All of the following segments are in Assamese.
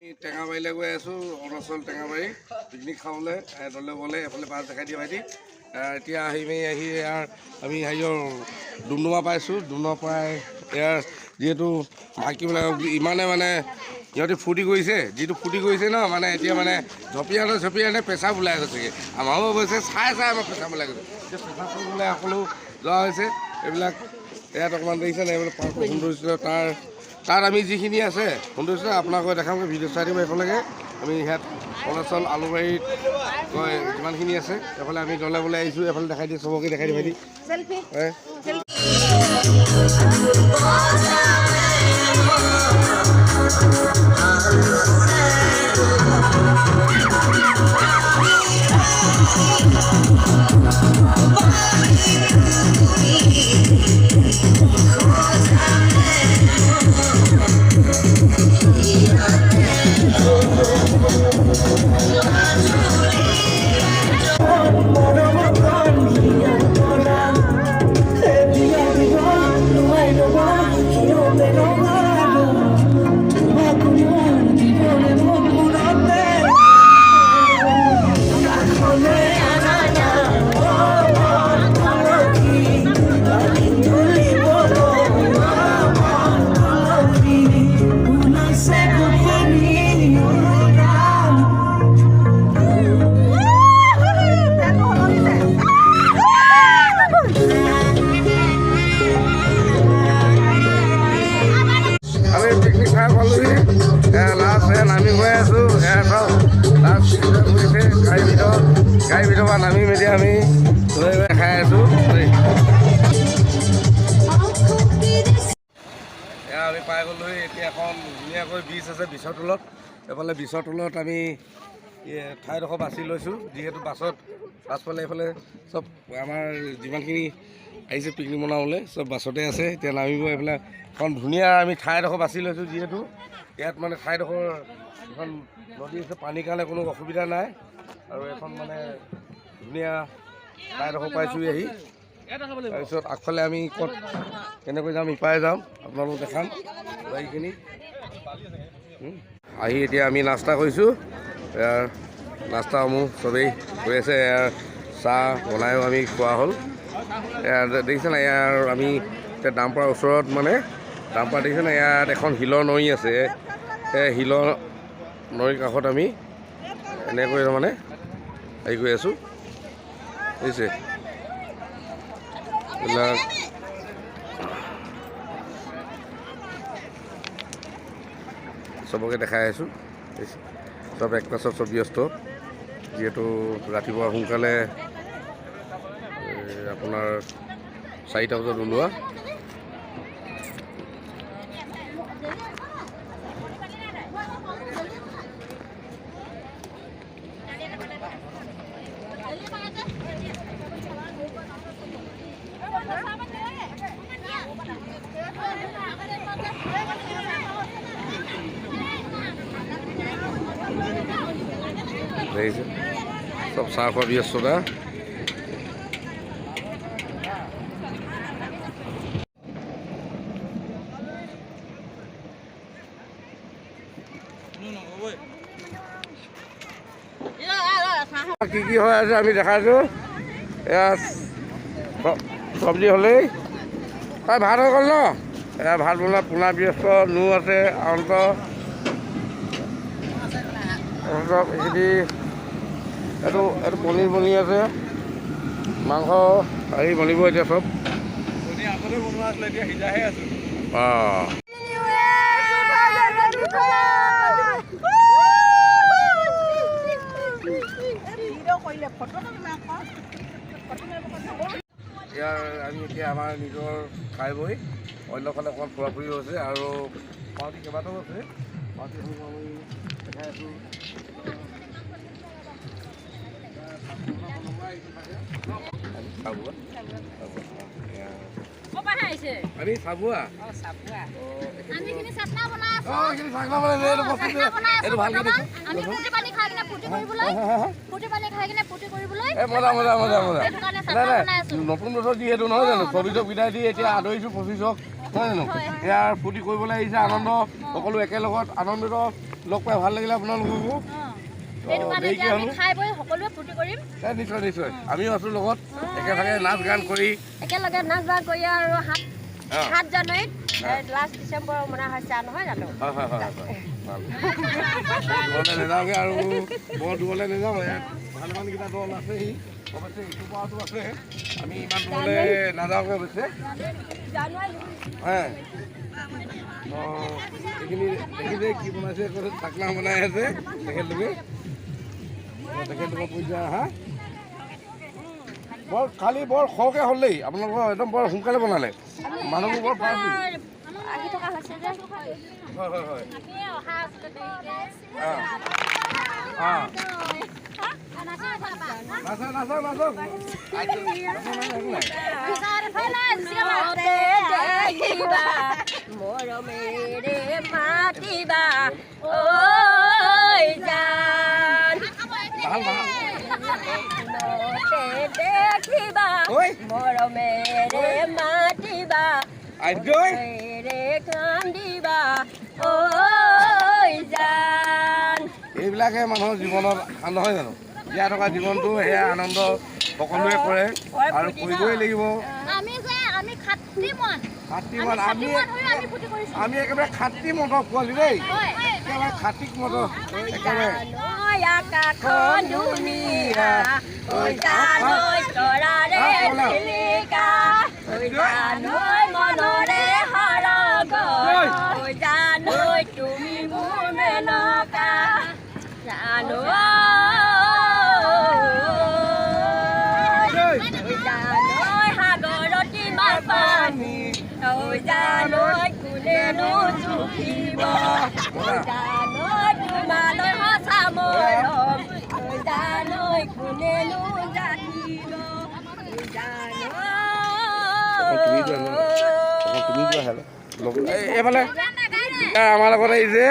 টেঙাবাৰীলৈ গৈ আছোঁ, অৰুণাচল টেঙাবাৰী পিকনিক খাবলৈ দলে বলে এফালে বাছ দেখাই দিয়ে ভাইটি। এতিয়া আহি আমি হেৰিয়ৰ ডুমডুমা পাইছোঁ। ডুমডুমা পৰাই ইয়াৰ যিহেতু মাইকীবিলাকক ইমানে মানে সিহঁতি ফূৰ্তি কৰিছে, যিটো ফূৰ্তি কৰিছে ন মানে এতিয়া মানে ঝপিয়ানে পেচাব ওলাই গৈছেগৈ। আমাৰো অৱশ্যে চাই আমাৰ পেচাব ওলাই গৈছে। এতিয়া পেচাব কৰিবলৈ সকলো যোৱা হৈছে। এইবিলাক ইয়াত অকণমান দেখিছে নাই, এইবিলাক পাৰ্ক সৌন্দৰ্য তাত আমি যিখিনি আছে সৌন্দৰ্য আপোনালোকে দেখাম ভিডিঅ' চাই দিব একেলগে। আমি ইয়াত অৰুণাচল আলুবাৰীত কয় যিমানখিনি আছে এইফালে আমি দলে বলে আহিছোঁ। এইফালে দেখাই দিয়ে, চবকে দেখাই দিয়ে ভাইটি। গাড়ীৰ ভিতৰৰ পৰা নামি মেলি আমি লৈ খাই আছোঁ। আমি পাই গ'লোহি। এতিয়া এখন ধুনীয়াকৈ বীচ আছে বীচৰ তলত। এইফালে বীচৰ তলত আমি ঠাইডোখৰ বাছি লৈছোঁ, যিহেতু বাছফালে এইফালে চব আমাৰ যিমানখিনি আহিছে পিকনিক বনাবলৈ চব বাছতে আছে। এতিয়া নামিব এইফালে এখন ধুনীয়া আমি ঠাইডোখৰ বাছি লৈছোঁ, যিহেতু ইয়াত মানে ঠাইডোখৰ এখন নদী আছে, পানীৰ কাৰণে কোনো অসুবিধা নাই। আৰু এখন মানে ধুনীয়া ঠাইডোখৰ পাইছোঁ আহি। তাৰপিছত আগফালে আমি ক'ত কেনেকৈ যাম ইপাৰে যাম আপোনালোকক দেখাম গাড়ীখিনি আহি। এতিয়া আমি নাস্তা কৰিছোঁ। ইয়াৰ নাস্তাসমূহ চবেই হৈ আছে। ইয়াৰ চাহ বনায়ো আমি খোৱা হ'ল। দেখিছে নাই, ইয়াৰ আমি এতিয়া দামপাৰ ওচৰত মানে দামপাৰ দেখিছে নাই, ইয়াত এখন শিলৰ নৈ আছে। সেই শিলৰ নৈৰ কাষত আমি এনেকৈ মানে হেৰি কৰি আছোঁ, বুজিছে। এইবিলাক চবকে দেখাই আছোঁ। চব এক পাছত চব ব্যস্ত, যিহেতু ৰাতিপুৱা সোনকালে আপোনাৰ 4টা বজাত ওলোৱা। দেখিছে চব চাহ খোৱা ব্যস্ততা। কি হৈ আছে আমি দেখাইছোঁ। এয়া চব্জি হ'লেই ভাত হৈ গ'ল ন। এয়া ভাত বনোৱা পোনা ব্যস্ত, নো আছে অন্ত এইখিনি। এইটো পনীৰ বনি আছে, মাংস আহি বনিব এতিয়া চব। আগতে বনোৱা আছিলে, এতিয়া সিজাহে আছোঁ। ইয়াৰ আমি এতিয়া আমাৰ নিজৰ খাই বৈ অন্যফালে অকণমান ফুৰা ফুৰি হৈছে। আৰু পাৰ্টি কেইবাটাও আছে, পাৰ্টিসমূহ আমি দেখাই আছোঁ। আমি চাবুৱা নতুন বছৰ যিহেতু নহয় জানো, ছবিজক বিদায় দি এতিয়া আদৰিছোঁ 25ক, নহয় জানো। ইয়াৰ ফূৰ্তি কৰিবলৈ আহিছে, আনন্দ সকলো একেলগত আনন্দিত লগ পাই ভাল লাগিলে আপোনালোককো নিশ্চয় নিশ্চয় আমিও আছোঁ লগত একেভাগে নাচ গান কৰি একেলগে নাচ গান কৰি আৰু 7 জানুৱাৰীত লাষ্ট ডিচেম্বৰ মনা হৈছে নহয় জানো দূৰলৈ নাযাওঁগৈ আৰু বৰ দূৰলৈ নাযাওঁ ভালেমানকেইটা দল আছেহি অৱশ্যে ইটো পৰাটো আছে আমি ইমান দূৰলৈ নাযাওঁগৈ অৱশ্যে এইখিনি দেখিছে কি বনাইছে চাকনা বনাই আছে তেখেতলোকে পইচা হা বৰ খালি বৰ সৰহকৈ হ'ল দেই আপোনালোকৰ একদম বৰ সোনকালে বনালে মানুহবোৰ বৰ ভাল হয় হয় হয় মৰমেৰে মাতিবা ঐ জান দেখিবা মৰমেৰে মাতিবা কান্দিবা ঐ জান এইবিলাকে মানুহৰ জীৱনত নহয় জানো জীয়াই থকা জীৱনটো সেয়া আনন্দ সকলোৱে কৰে আৰু কৰিবই লাগিব আমি একেবাৰে খাতি মটৰ পোৱালি দেই একেবাৰে খাতিক মটৰ একেবাৰে তুমি মোৰ মেনকা জানো সাগৰত কিমান পানী জানৈ কোনেনো জুখিব জানৈ তোমালৈ সঁচা মৰম জানৈ কোনেনো জানিব এইফালে আমাৰ লগত আহিছে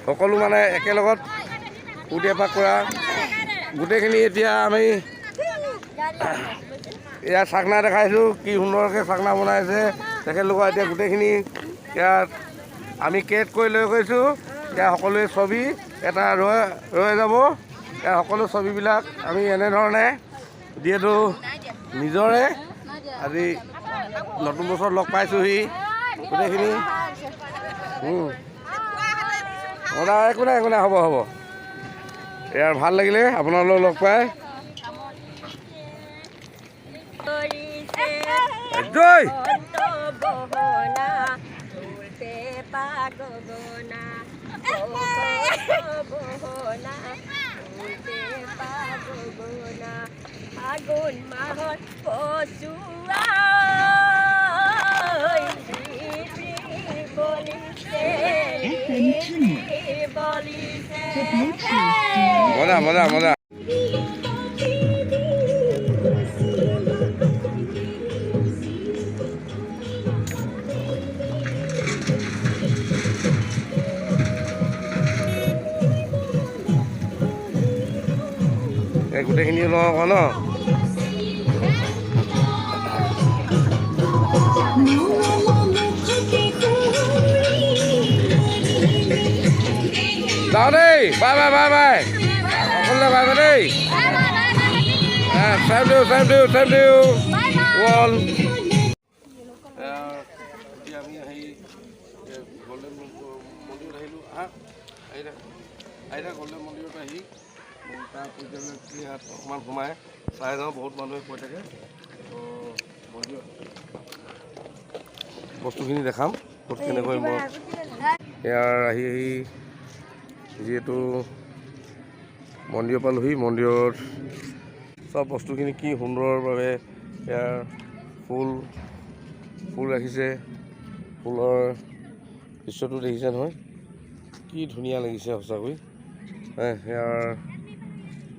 সকলো মানে একেলগত ফূৰ্তি এপাক কৰা গোটেইখিনি এতিয়া আমি ইয়াত চাকনা দেখাইছোঁ কি সুন্দৰকৈ চাকনা বনাইছে তেখেতলোকৰ এতিয়া গোটেইখিনি ইয়াত আমি কেট কৰি লৈ গৈছোঁ ইয়াত সকলোৱে ছবি এটা ৰৈ যাব ইয়াত সকলো ছবিবিলাক আমি এনেধৰণে যিহেতু নিজৰে আজি নতুন বছৰত লগ পাইছোঁহি গোটেইখিনি একো নাই হ'ব ইয়াৰ ভাল লাগিলে আপোনালোক লগ পাই জয় আগুন মাহত পচুৱা মজা গোটেইখিনি লওঁ আকৌ ন যাওঁ দেই বাই সকলোৱে বাই দেই চেম দিওঁ ৱল এতিয়া আমি গল্ডেন মন্দিৰত আহিলোঁ গল্ডেন মন্দিৰত আহি তাৰ ইয়াত অকণমান সোমাই চাই যাওঁ বহুত মানুহে কৈ থাকে তো মন্দিৰত বস্তুখিনি দেখাম ক'ত কেনেকৈ মই ইয়াৰ আহি যিহেতু মন্দিৰৰ পালোহি মন্দিৰত চব বস্তুখিনি কি সুন্দৰভাৱে ইয়াৰ ফুল ৰাখিছে ফুলৰ দৃশ্যটো দেখিছে নহয় কি ধুনীয়া লাগিছে সঁচাকৈ ইয়াৰ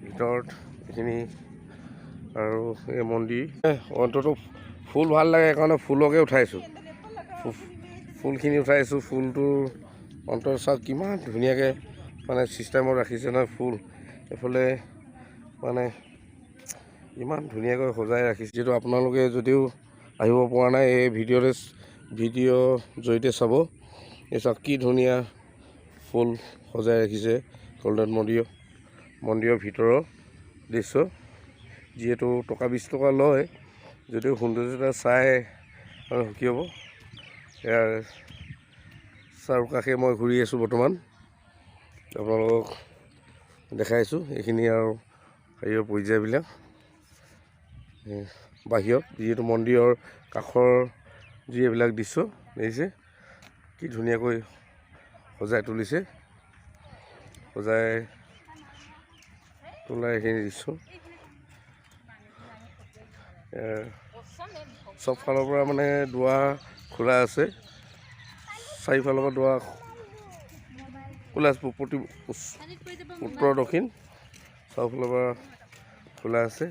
ভিতৰত এইখিনি আৰু এই মন্দিৰ অন্ততঃ ফুল ভাল লাগে সেইকাৰণে ফুলকে উঠাইছোঁ ফুলখিনি উঠাইছোঁ ফুলটোৰ অন্তত চাওক কিমান ধুনীয়াকৈ মানে ছিষ্টেমত ৰাখিছে নহয় ফুল এইফালে মানে ইমান ধুনীয়াকৈ সজাই ৰাখিছে যিহেতু আপোনালোকে যদিও আহিব পৰা নাই এই ভিডিঅ' জৰিয়তে চাব এই চাওক কি ধুনীয়া ফুল সজাই ৰাখিছে। গল্ডেন মন্দিৰৰ ভিতৰৰ দৃশ্য, যিহেতু টকা 20 টকা লয়, যদিও সৌন্দৰ্যতা চাই মানে সুখী হ'ব। ইয়াৰ চাৰিওকাষে মই ঘূৰি আছোঁ বৰ্তমান, আপোনালোকক দেখাইছোঁ এইখিনি আৰু হেৰিয়ৰ পৰ্যায়বিলাক বাহিৰত, যিহেতু মন্দিৰৰ কাষৰ যি এইবিলাক দৃশ্য দেখিছে কি ধুনীয়াকৈ সজাই তুলিছে, সজাই তোলা এইখিনি দৃশ্য। চব ফালৰ পৰা মানে দুৱাৰ খোলা আছে, চাৰিওফালৰ পৰা দুৱাৰ খোলা আছে, উত্তৰ দক্ষিণ চবফালৰ পৰা খোলা আছে।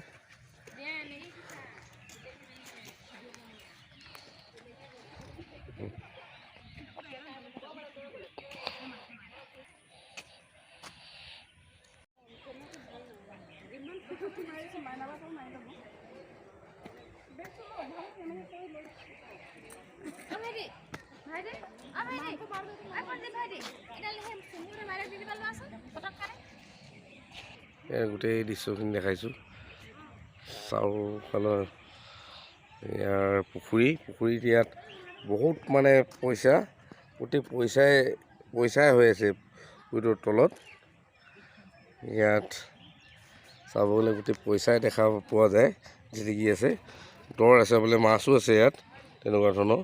গোটেই দৃশ্যখিনি দেখাইছোঁ। চাৰিওফালৰ ইয়াৰ পুখুৰীত ইয়াত বহুত মানে পইচা, গোটেই পইচাই হৈ আছে পুখুৰীটোৰ তলত। ইয়াত চাব গ'লে গোটেই পইচাই দেখা পোৱা যায়, জিলিকি আছে। দ আছে বোলে, মাছো আছে ইয়াত তেনেকুৱা ধৰণৰ।